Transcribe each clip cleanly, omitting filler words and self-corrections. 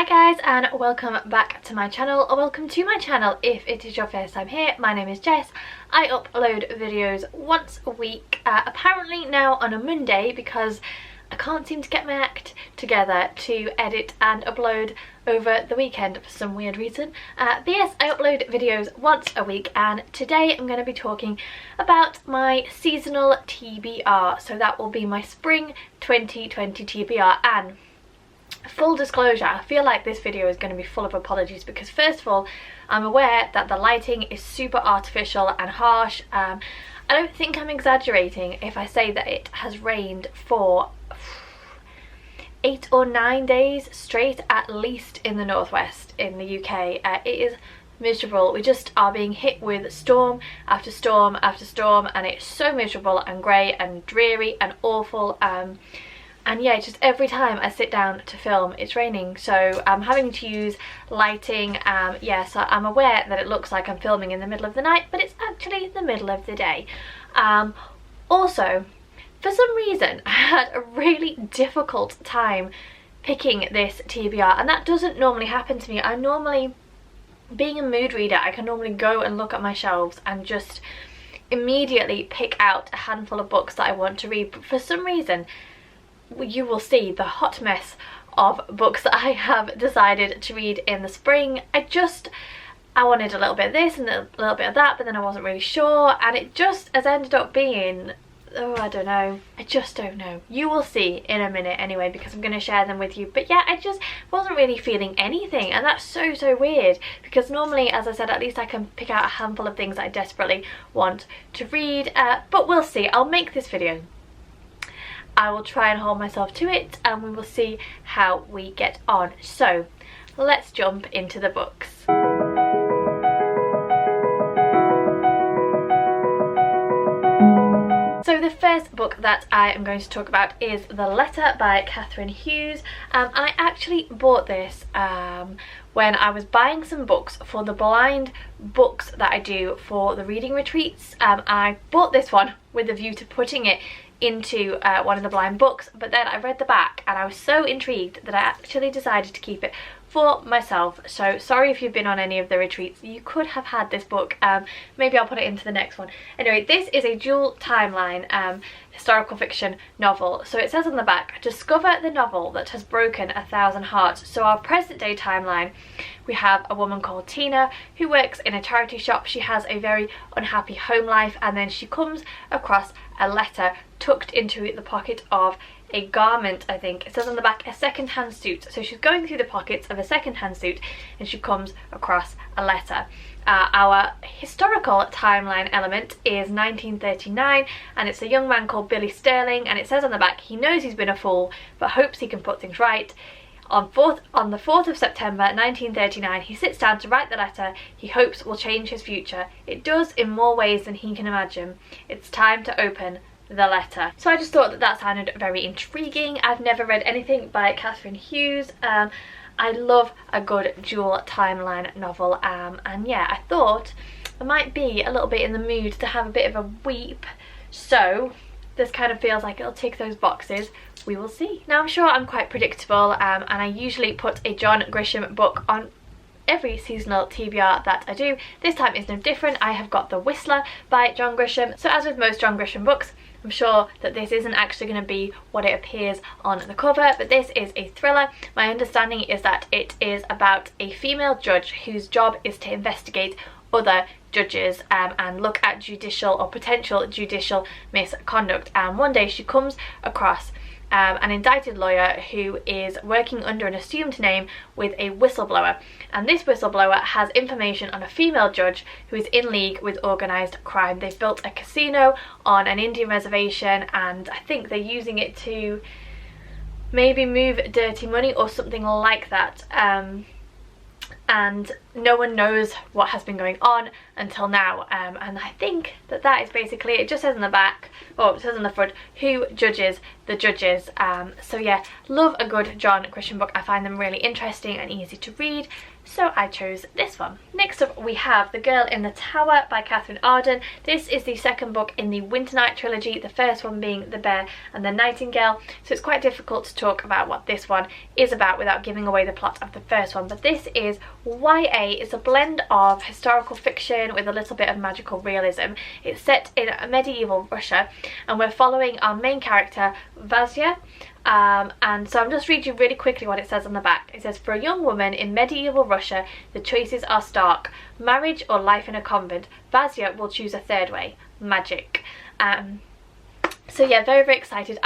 Hi guys, and welcome back to my channel, or welcome to my channel if it is your first time here. My name is Jess. I upload videos once a week, apparently now on a Monday because I can't seem to get my act together to edit and upload over the weekend for some weird reason. But yes, I upload videos once a week, and today I'm going to be talking about my seasonal TBR. So that will be my spring 2020 TBR. And full disclosure, I feel like this video is going to be full of apologies because first of all, I'm aware that the lighting is super artificial and harsh. I don't think I'm exaggerating if I say that it has rained for 8 or 9 days straight, at least in the northwest in the UK. It is miserable. We just are being hit with storm after storm after storm, and it's so miserable and grey and dreary and awful. And yeah, just every time I sit down to film, it's raining. So I'm having to use lighting. Yeah, so I'm aware that it looks like I'm filming in the middle of the night, but it's actually the middle of the day. Also, for some reason, I had a really difficult time picking this TBR, and that doesn't normally happen to me. I normally, being a mood reader, I can normally go and look at my shelves and just immediately pick out a handful of books that I want to read. But for some reason, you will see the hot mess of books that I have decided to read in the spring. I wanted a little bit of this and a little bit of that, but then I wasn't really sure, and it just has ended up being, oh, I don't know. I just don't know. You will see in a minute anyway, because I'm going to share them with you. But yeah, I just wasn't really feeling anything, and that's so weird, because normally, as I said, at least I can pick out a handful of things that I desperately want to read. But we'll see. I'll make this video. I will try and hold myself to it, and we will see how we get on. So let's jump into the books. So the first book that I am going to talk about is The Letter by Catherine Hughes. And I actually bought this when I was buying some books for the blind books that I do for the reading retreats. I bought this one with a view to putting it into one of the blind books, but then I read the back and I was so intrigued that I actually decided to keep it for myself. So sorry if you've been on any of the retreats, you could have had this book. Maybe I'll put it into the next one. Anyway, this is a dual timeline historical fiction novel. So it says on the back, discover the novel that has broken 1,000 hearts. So our present day timeline, we have a woman called Tina who works in a charity shop. She has a very unhappy home life, and then she comes across a letter tucked into the pocket of a garment, I think. It says on the back, a second-hand suit. So she's going through the pockets of a second-hand suit and she comes across a letter. Our historical timeline element is 1939, and it's a young man called Billy Sterling, and it says on the back, he knows he's been a fool but hopes he can put things right. On the 4th of September 1939, he sits down to write the letter he hopes will change his future. It does in more ways than he can imagine. It's time to open the letter. So I just thought that that sounded very intriguing. I've never read anything by Catherine Hughes. I love a good dual timeline novel, and yeah, I thought I might be a little bit in the mood to have a bit of a weep. So this kind of feels like it'll tick those boxes. We will see. Now, I'm sure I'm quite predictable, and I usually put a John Grisham book on every seasonal TBR that I do. This time is no different. I have got The Whistler by John Grisham. So as with most John Grisham books, I'm sure that this isn't actually going to be what it appears on the cover, but this is a thriller. My understanding is that it is about a female judge whose job is to investigate other judges and look at judicial or potential judicial misconduct. And one day she comes across an indicted lawyer who is working under an assumed name with a whistleblower, and this whistleblower has information on a female judge who is in league with organised crime. They've built a casino on an Indian reservation, and I think they're using it to maybe move dirty money or something like that. And no one knows what has been going on until now, and I think that is basically it. It just says on the back, or it says on the front, who judges the judges. So yeah, love a good John Grisham book. I find them really interesting and easy to read, so I chose this one. Next up we have The Girl in the Tower by Catherine Arden. This is the second book in the Winter Night trilogy, the first one being The Bear and the Nightingale, so it's quite difficult to talk about what this one is about without giving away the plot of the first one. But this is YA. It's a blend of historical fiction with a little bit of magical realism. It's set in medieval Russia, and we're following our main character Vasya. And so I'm just reading really quickly what it says on the back. It says, for a young woman in medieval Russia, the choices are stark. Marriage or life in a convent. Vasya will choose a third way. Magic. So yeah, very, very excited.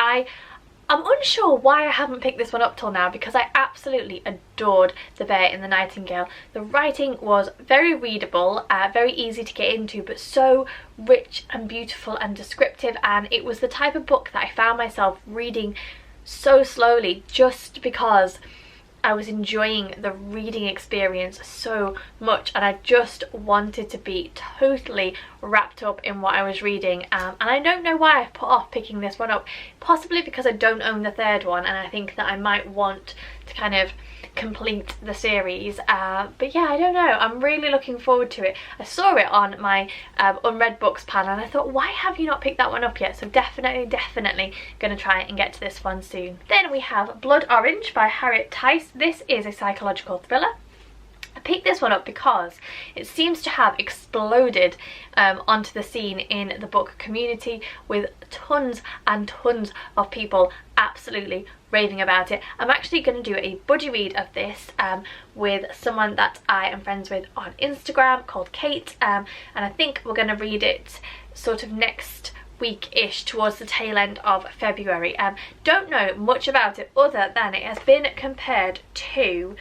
I'm unsure why I haven't picked this one up till now, because I absolutely adored The Bear and the Nightingale. The writing was very readable, very easy to get into, but so rich and beautiful and descriptive, and it was the type of book that I found myself reading so slowly just because I was enjoying the reading experience so much, and I just wanted to be totally wrapped up in what I was reading. And I don't know why I've put off picking this one up, possibly because I don't own the third one and I think that I might want to kind of complete the series. But yeah, I don't know, I'm really looking forward to it. I saw it on my unread books panel and I thought, why have you not picked that one up yet? So definitely gonna try and get to this one soon. Then we have Blood Orange by Harriet Tice. This is a psychological thriller. I picked this one up because it seems to have exploded onto the scene in the book community, with tons and tons of people absolutely raving about it. I'm actually going to do a buddy read of this with someone that I am friends with on Instagram called Kate, and I think we're going to read it sort of next week-ish, towards the tail end of February. Don't know much about it other than it has been compared to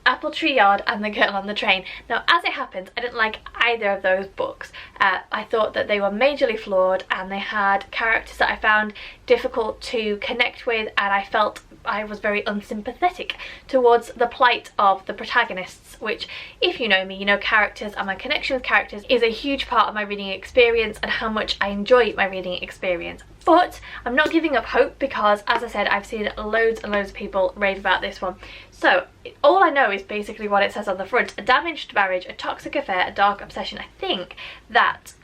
Apple Tree Yard and The Girl on the Train. Now, as it happens, I didn't like either of those books. I thought that they were majorly flawed and they had characters that I found difficult to connect with, and I felt I was very unsympathetic towards the plight of the protagonists, which, if you know me, you know characters and my connection with characters is a huge part of my reading experience and how much I enjoy my reading experience. But I'm not giving up hope because, as I said, I've seen loads and loads of people rave about this one. So all I know is basically what it says on the front: a damaged marriage, a toxic affair, a dark obsession. I think that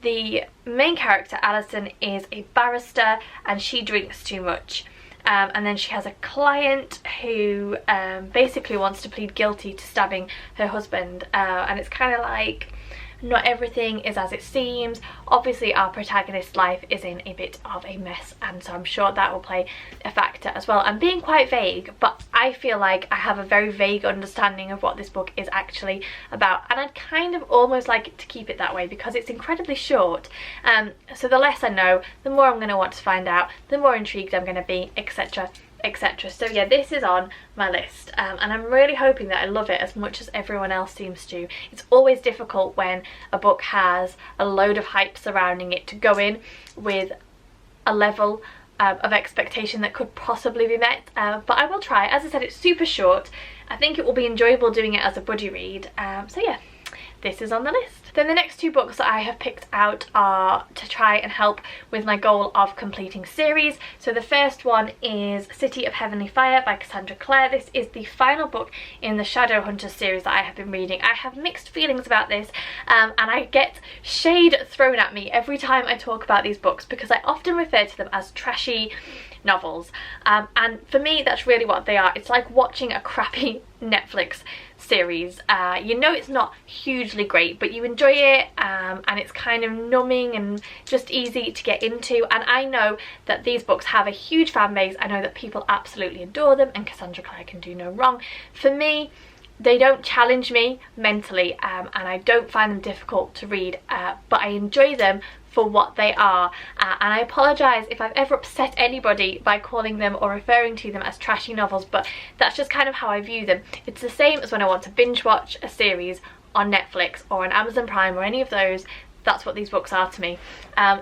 the main character, Alison, is a barrister and she drinks too much. And then she has a client who basically wants to plead guilty to stabbing her husband, and it's kind of like not everything is as it seems. Obviously our protagonist's life is in a bit of a mess, and so I'm sure that will play a factor as well. I'm being quite vague, but I feel like I have a very vague understanding of what this book is actually about, and I'd kind of almost like it to keep it that way because it's incredibly short. So the less I know, the more I'm going to want to find out, the more intrigued I'm going to be, etc, etc. So yeah, this is on my list, and I'm really hoping that I love it as much as everyone else seems to. It's always difficult when a book has a load of hype surrounding it to go in with a level of expectation that could possibly be met, but I will try. As I said, it's super short. I think it will be enjoyable doing it as a buddy read, so yeah, this is on the list. Then the next two books that I have picked out are to try and help with my goal of completing series. So the first one is City of Heavenly Fire by Cassandra Clare. This is the final book in the Shadowhunters series that I have been reading. I have mixed feelings about this, and I get shade thrown at me every time I talk about these books because I often refer to them as trashy novels, and for me that's really what they are. It's like watching a crappy Netflix series. You know it's not hugely great, but you enjoy it, and it's kind of numbing and just easy to get into, and I know that these books have a huge fan base. I know that people absolutely adore them, and Cassandra Clare can do no wrong. For me, they don't challenge me mentally, and I don't find them difficult to read, but I enjoy them for what they are, and I apologise if I've ever upset anybody by calling them or referring to them as trashy novels, but that's just kind of how I view them. It's the same as when I want to binge watch a series on Netflix or on Amazon Prime or any of those. that's what these books are to me.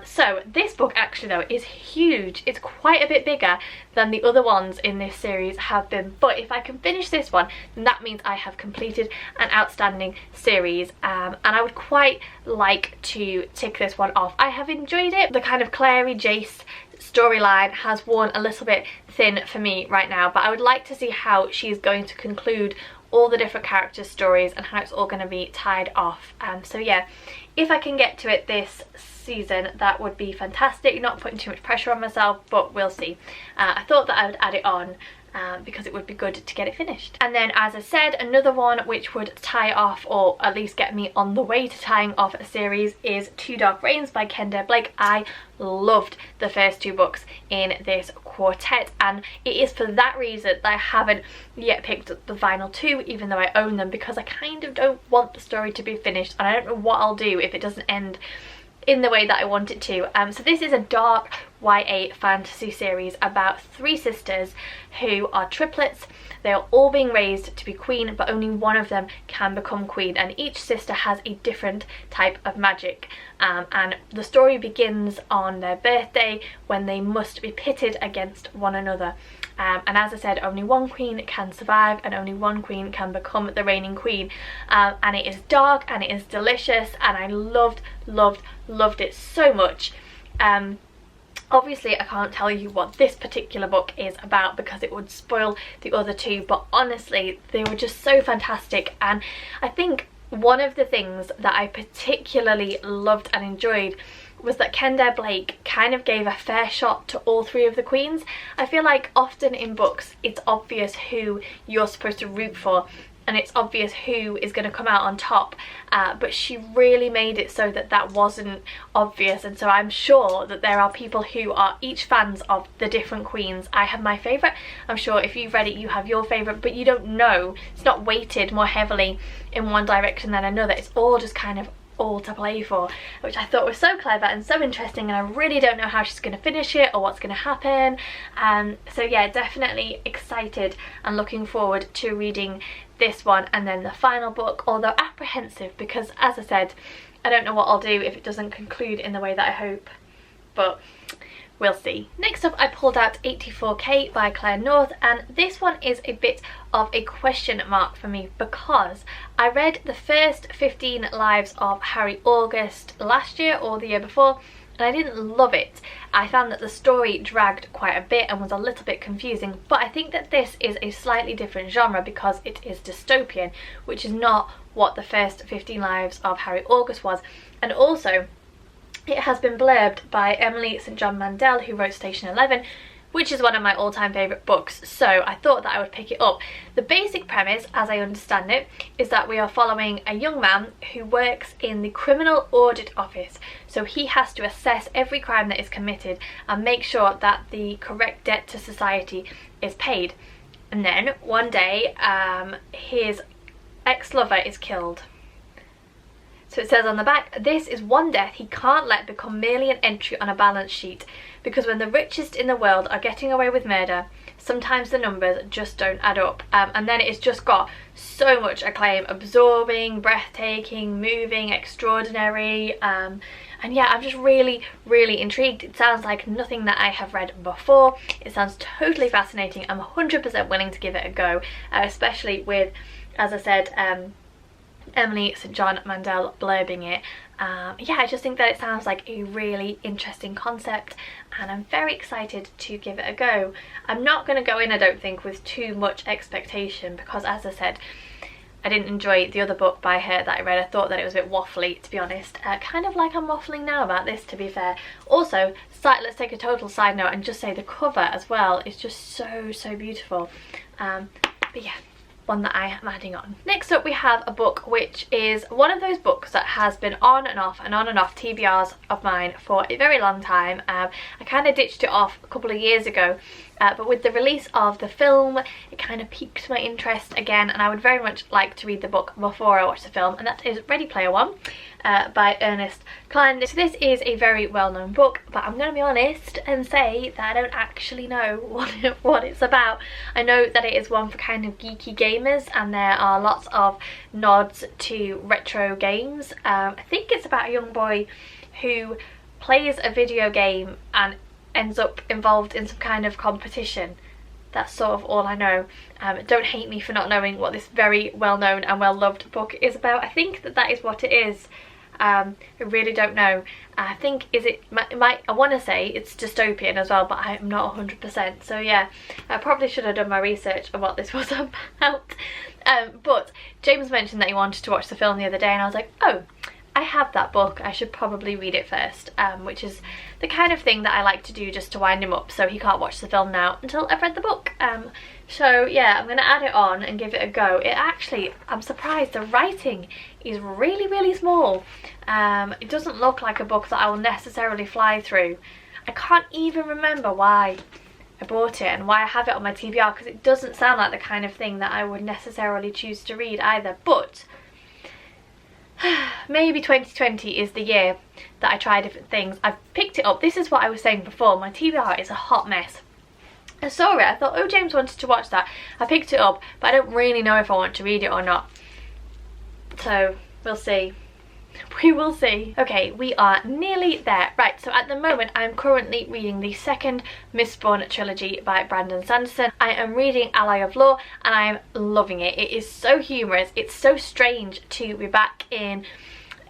So this book actually though is huge. It's quite a bit bigger than the other ones in this series have been, but if I can finish this one, then that means I have completed an outstanding series, and I would quite like to tick this one off. I have enjoyed it. The kind of Clary Jace storyline has worn a little bit thin for me right now, but I would like to see how she's going to conclude all the different characters' stories and how it's all going to be tied off. So yeah, if I can get to it this season, that would be fantastic. Not putting too much pressure on myself, but we'll see. I thought that I would add it on because it would be good to get it finished. And then, as I said, another one which would tie off, or at least get me on the way to tying off a series, is Two Dark Reins by Kendare Blake. I loved the first two books in this quartet, and it is for that reason that I haven't yet picked up the final two, even though I own them, because I kind of don't want the story to be finished, and I don't know what I'll do if it doesn't end in the way that I want it to. So this is a dark YA fantasy series about three sisters who are triplets. They are all being raised to be queen, but only one of them can become queen, and each sister has a different type of magic. And the story begins on their birthday, when they must be pitted against one another. And as I said, only one queen can survive, and only one queen can become the reigning queen. And it is dark and it is delicious, and I loved it so much. Obviously I can't tell you what this particular book is about because it would spoil the other two, but honestly they were just so fantastic. And I think one of the things that I particularly loved and enjoyed was that Kendare Blake kind of gave a fair shot to all three of the queens. I feel like often in books it's obvious who you're supposed to root for, and it's obvious who is going to come out on top, but she really made it so that that wasn't obvious. And so I'm sure that there are people who are each fans of the different queens. I have my favourite, I'm sure if you've read it you have your favourite, but you don't know, it's not weighted more heavily in one direction than another. It's all just kind of all to play for, which I thought was so clever and so interesting, and I really don't know how she's going to finish it or what's going to happen. So yeah, definitely excited and looking forward to reading this one and then the final book, although apprehensive because, as I said, I don't know what I'll do if it doesn't conclude in the way that I hope, but we'll see. Next up I pulled out 84K by Claire North, and this one is a bit of a question mark for me because I read the first 15 lives of Harry August last year or the year before, and I didn't love it. I found that the story dragged quite a bit and was a little bit confusing, but I think that this is a slightly different genre because it is dystopian, which is not what the first 15 lives of Harry August was. And also it has been blurbed by Emily St John Mandel, who wrote Station 11, which is one of my all-time favourite books, so I thought that I would pick it up. The basic premise, as I understand it, is that we are following a young man who works in the Criminal Audit Office, so he has to assess every crime that is committed and make sure that the correct debt to society is paid. And then one day his ex-lover is killed. So it says on the back, this is one death he can't let become merely an entry on a balance sheet, because when the richest in the world are getting away with murder, sometimes the numbers just don't add up. And then it's just got so much acclaim: absorbing, breathtaking, moving, extraordinary. And yeah, I'm just really intrigued. It sounds like nothing that I have read before. It sounds totally fascinating. I'm 100% willing to give it a go, especially with, as I said, Emily St John Mandel blurbing it. Yeah, I just think that it sounds like a really interesting concept, and I'm very excited to give it a go. I'm not going to go in, I don't think, with too much expectation because, as I said, I didn't enjoy the other book by her that I read. I thought that it was a bit waffly, to be honest. Kind of like I'm waffling now about this, to be fair. Also, let's take a total side note and just say the cover as well is just so beautiful. But yeah, one that I am adding on. Next up we have a book which is one of those books that has been on and off TBRs of mine for a very long time. I kind of ditched it off a couple of years ago but with the release of the film, it kind of piqued my interest again, and I would very much like to read the book before I watch the film, and that is Ready Player One by Ernest Cline. So this is a very well-known book, but I'm going to be honest and say that I don't actually know what it's about. I know that it is one for kind of geeky gamers, and there are lots of nods to retro games. I think it's about a young boy who plays a video game and ends up involved in some kind of competition. That's sort of all I know. Don't hate me for not knowing what this very well-known and well-loved book is about. I think that is what it is. I really don't know. I think I want to say it's dystopian as well, but I'm not 100%. So yeah, I probably should have done my research on what this was about. But James mentioned that he wanted to watch the film the other day, and I was like, oh, I have that book, I should probably read it first, which is the kind of thing that I like to do just to wind him up so he can't watch the film now until I've read the book. So yeah, I'm going to add it on and give it a go. It actually, I'm surprised, the writing is really, really small. It doesn't look like a book that I will necessarily fly through. I can't even remember why I bought it and why I have it on my TBR, because it doesn't sound like the kind of thing that I would necessarily choose to read either. But maybe 2020 is the year that I try different things. I've picked it up. This is what I was saying before. My TBR is a hot mess. I saw it. I thought, oh, James wanted to watch that. I picked it up, but I don't really know if I want to read it or not. So, we'll see. We will see. Okay, we are nearly there. Right, so at the moment I'm currently reading the second Mistborn Trilogy by Brandon Sanderson. I am reading Ally of Law and I am loving it. It is so humorous. It's so strange to be back in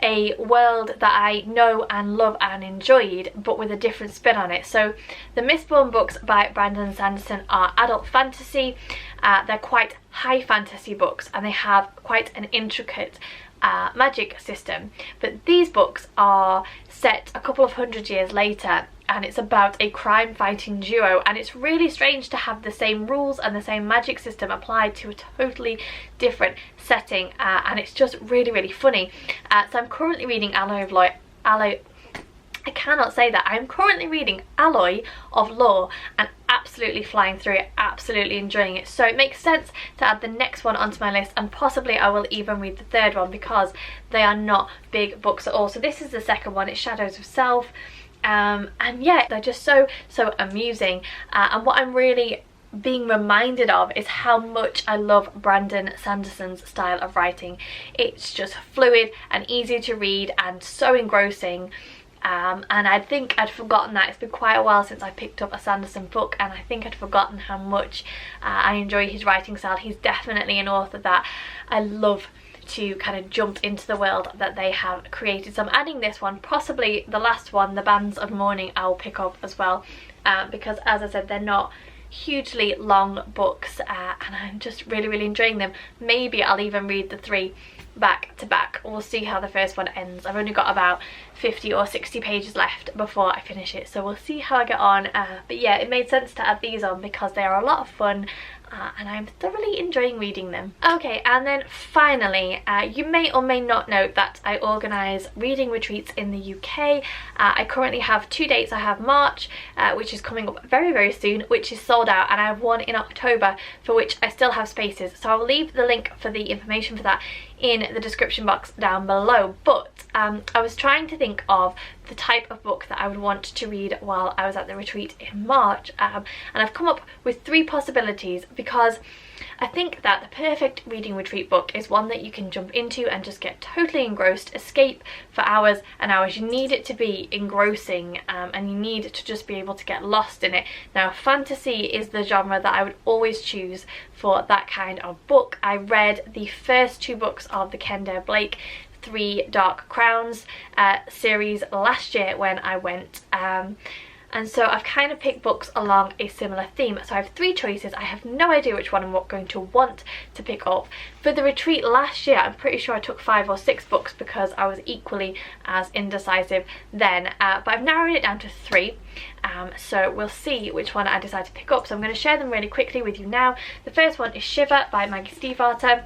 a world that I know and love and enjoyed, but with a different spin on it. So the Mistborn books by Brandon Sanderson are adult fantasy. They're quite high fantasy books, and they have quite an intricate magic system, but these books are set a couple of hundred years later, and it's about a crime fighting duo, and it's really strange to have the same rules and the same magic system applied to a totally different setting, and it's just really, really funny. So I'm currently reading I cannot say that. I'm currently reading Alloy of Law and absolutely flying through it, absolutely enjoying it. So it makes sense to add the next one onto my list, and possibly I will even read the third one because they are not big books at all. So this is the second one. It's Shadows of Self. And yeah, they're just so amusing. And what I'm really being reminded of is how much I love Brandon Sanderson's style of writing. It's just fluid and easy to read and so engrossing. And I think I'd forgotten that. It's been quite a while since I picked up a Sanderson book, and I think I'd forgotten how much I enjoy his writing style. He's definitely an author that I love to kind of jump into the world that they have created. So I'm adding this one, possibly the last one, The Bands of Mourning, I'll pick up as well, because as I said, they're not hugely long books, and I'm just really, really enjoying them. Maybe I'll even read the three back to back. We'll see how the first one ends. I've only got about 50 or 60 pages left before I finish it, so we'll see how I get on. But yeah, it made sense to add these on because they are a lot of fun, and I'm thoroughly enjoying reading them. Okay, and then finally, you may or may not know that I organise reading retreats in the UK. I currently have 2 dates. I have March, which is coming up very, very soon, which is sold out, and I have one in October for which I still have spaces. So I'll leave the link for the information for that in the description box down below. But I was trying to think of the type of book that I would want to read while I was at the retreat in March, and I've come up with 3 possibilities, because I think that the perfect reading retreat book is one that you can jump into and just get totally engrossed, escape for hours and hours. You need it to be engrossing, and you need to just be able to get lost in it. Now, fantasy is the genre that I would always choose for that kind of book. I read the first 2 books of the Kendare Blake 3 Dark Crowns series last year when I went, and so I've kind of picked books along a similar theme. So I have 3 choices. I have no idea which one I'm going to want to pick up. For the retreat last year, I'm pretty sure I took 5 or 6 books because I was equally as indecisive then, but I've narrowed it down to 3. So we'll see which one I decide to pick up. So I'm going to share them really quickly with you now. The first one is Shiver by Maggie Stiefvater.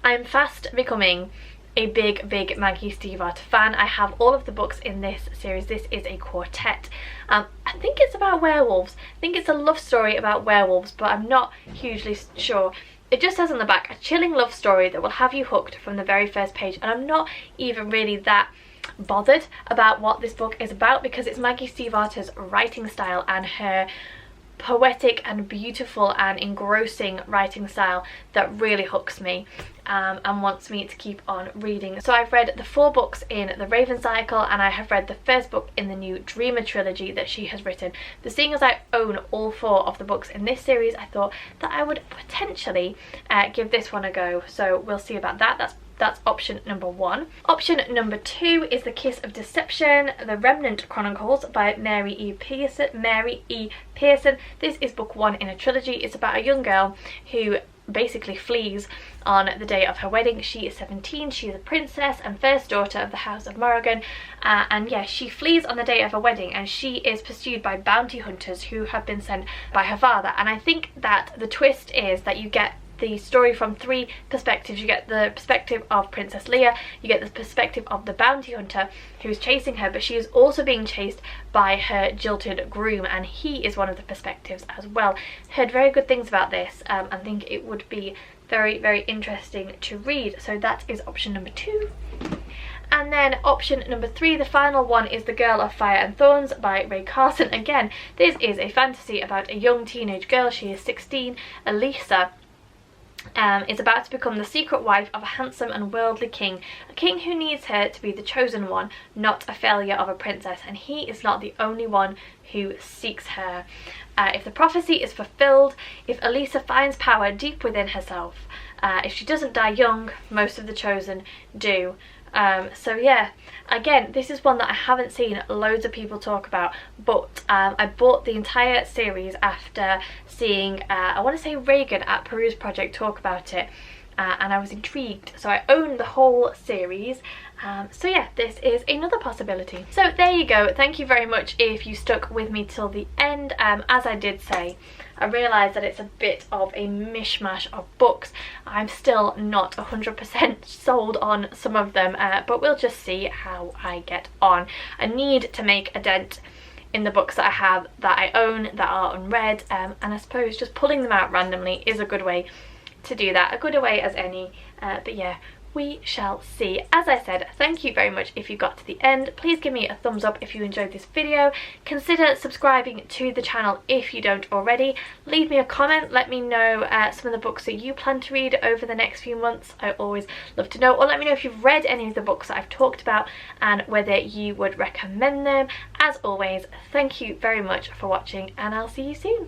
I'm fast becoming a big Maggie Stiefvater fan. I have all of the books in this series. This is a quartet. I think it's about werewolves. I think it's a love story about werewolves, but I'm not hugely sure. It just says on the back, a chilling love story that will have you hooked from the very first page, and I'm not even really that bothered about what this book is about because it's Maggie Stiefvater's writing style and her poetic and beautiful and engrossing writing style that really hooks me and wants me to keep on reading. So I've read the 4 books in the Raven cycle, and I have read the first book in the new Dreamer trilogy that she has written. But seeing as I own all 4 of the books in this series, I thought that I would potentially give this one a go. So we'll see about that. That's option number 1. Option number 2 is The Kiss of Deception, The Remnant Chronicles by Mary E. Pearson. This is book 1 in a trilogy. It's about a young girl who basically flees on the day of her wedding. She is 17, she is a princess and first daughter of the House of Morrigan, and yeah, she flees on the day of her wedding, and she is pursued by bounty hunters who have been sent by her father. And I think that the twist is that you get the story from 3 perspectives. You get the perspective of Princess Leia, you get the perspective of the bounty hunter who's chasing her, but she is also being chased by her jilted groom, and he is one of the perspectives as well. Heard very good things about this and think it would be very interesting to read. So that is option number 2. And then option number 3, the final one, is The Girl of Fire and Thorns by Ray Carson. Again, this is a fantasy about a young teenage girl. She is 16, Elisa, is about to become the secret wife of a handsome and worldly king, a king who needs her to be the chosen one, not a failure of a princess, and he is not the only one who seeks her. If the prophecy is fulfilled, if Elisa finds power deep within herself, if she doesn't die young, most of the chosen do. So yeah, again, this is one that I haven't seen loads of people talk about, but I bought the entire series after seeing, I want to say Reagan at Peruse Project talk about it, and I was intrigued, so I own the whole series. So yeah, this is another possibility. So there you go. Thank you very much if you stuck with me till the end. As I did say, I realise that it's a bit of a mishmash of books. I'm still not 100% sold on some of them, but we'll just see how I get on. I need to make a dent in the books that I have, that I own, that are unread, and I suppose just pulling them out randomly is a good way to do that, a good way as any. But yeah, we shall see. As I said, thank you very much if you got to the end. Please give me a thumbs up if you enjoyed this video. Consider subscribing to the channel if you don't already. Leave me a comment, let me know some of the books that you plan to read over the next few months. I always love to know. Or let me know if you've read any of the books that I've talked about and whether you would recommend them. As always, thank you very much for watching, and I'll see you soon.